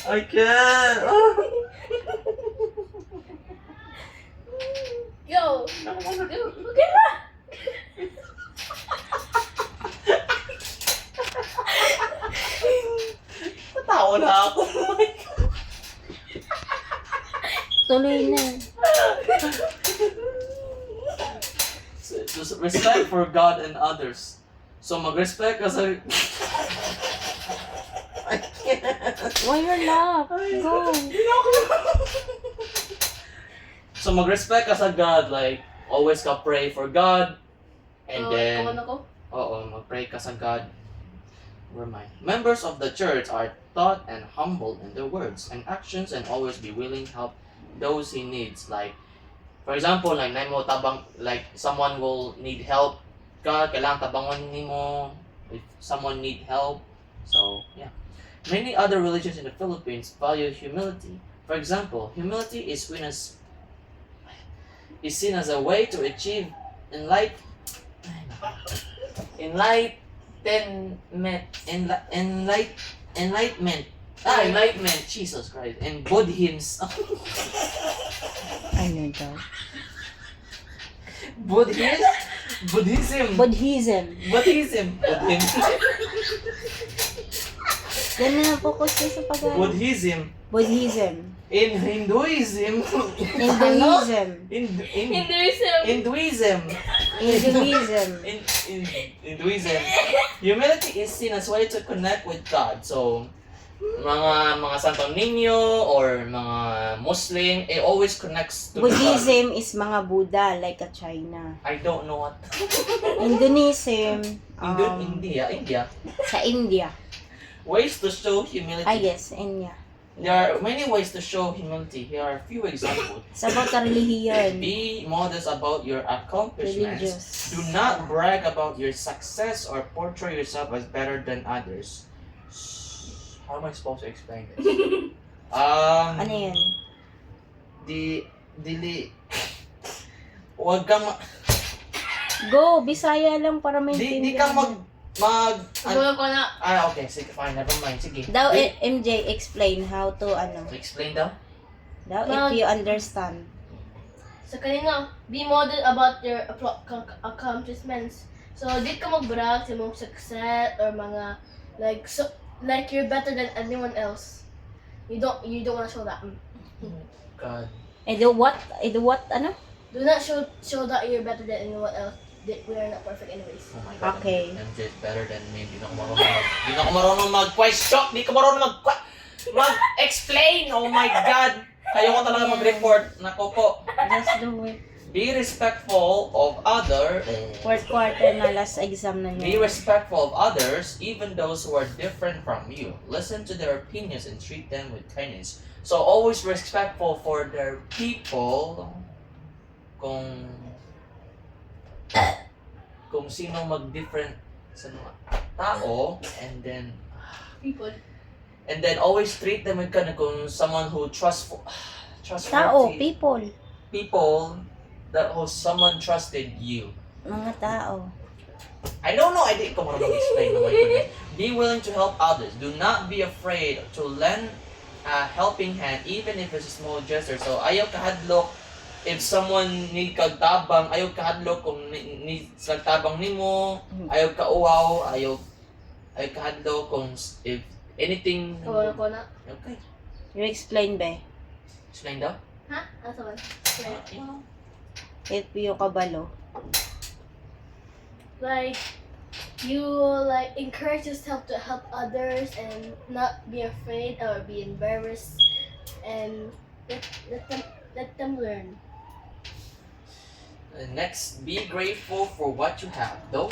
I can't. Oh. Go! Go! Okay na! Natawa na ako. Oh my God. Tuloy na. So, respect for God and others. So mag-respect ka sa... I can't. Why you laugh? Go. So mag-respect ka sa God, like always ka pray for God, and then Kawan ako? mag-pray ka sa God. Where am I? Members of the church are taught and humble in their words and actions, and always be willing to help those he needs. Like, for example, like mo tabang, like someone will need help, God kailangan tabangon nimo if someone need help. So yeah. Many other religions in the Philippines value humility. For example, humility is seen as a way to achieve enlightenment. Enlightenment. Jesus Christ. And Buddhism. Ano daw? Buddhism. Buddhism. Yan na focus kayo sa pag-aaral. Buddhism. Buddhism. In Hinduism. Hinduism. Hinduism. Hinduism. Humility is seen as a way to connect with God. So, mga Santo Niño or mga Muslim, it always connects to Buddhism is mga Buddha, like a China. God. I don't know what. Hinduism, India. sa India. Ways to show humility. I guess, India. There are many ways to show humility. Here are a few examples. It's about the religion. Be modest about your accomplishments. Religious. Do not brag about your success or portray yourself as better than others. How am I supposed to explain this? Ano yan? Huwag kang Go, Bisaya lang para may di kang Siguro ko na. Okay, sige, fine, never mind, sige. Daw, MJ, explain how to, Explain daw? Daw, if you understand. Sa kanina, be modest about your accomplishments. So, di ka mag-brag sa mong success or mga, like you're better than anyone else. You don't want to show that. God. Do what, ano? Do not show that you're better than anyone else. We are not perfect anyways. Oh my God. Okay. MJ is better than me. Di na ako marunong mag-question. Di ka marunong mag-explain. Oh my God. Kayo ko talaga mag-report. Nako po. Just do it. Be respectful of others. Fourth quarter na last exam na Be niya. respectful of others, even those who are different from you. Listen to their opinions and treat them with kindness. So always respectful for their people. Kung sino mag-different sa mga tao, and then always treat them with kind kung someone who trustworthy. Tao, people. That who someone trusted you. Mga tao. I don't know, I didn't ko marunong explain. Oh my goodness. Be willing to help others. Do not be afraid to lend a helping hand, even if it's a small gesture. So, ayaw kahadlok. If someone need kagtabang, ayaw kahadlok kung need kagtabang nimo, ayaw kauwaw, ayaw kahadlok kung if anything. Kawan ko na. Okay. You explain, be. Explain daw? Ha? Asa man? If you kabalo. Like, you encourage yourself to help others and not be afraid or be embarrassed, and let them learn. Next, be grateful for what you have. Though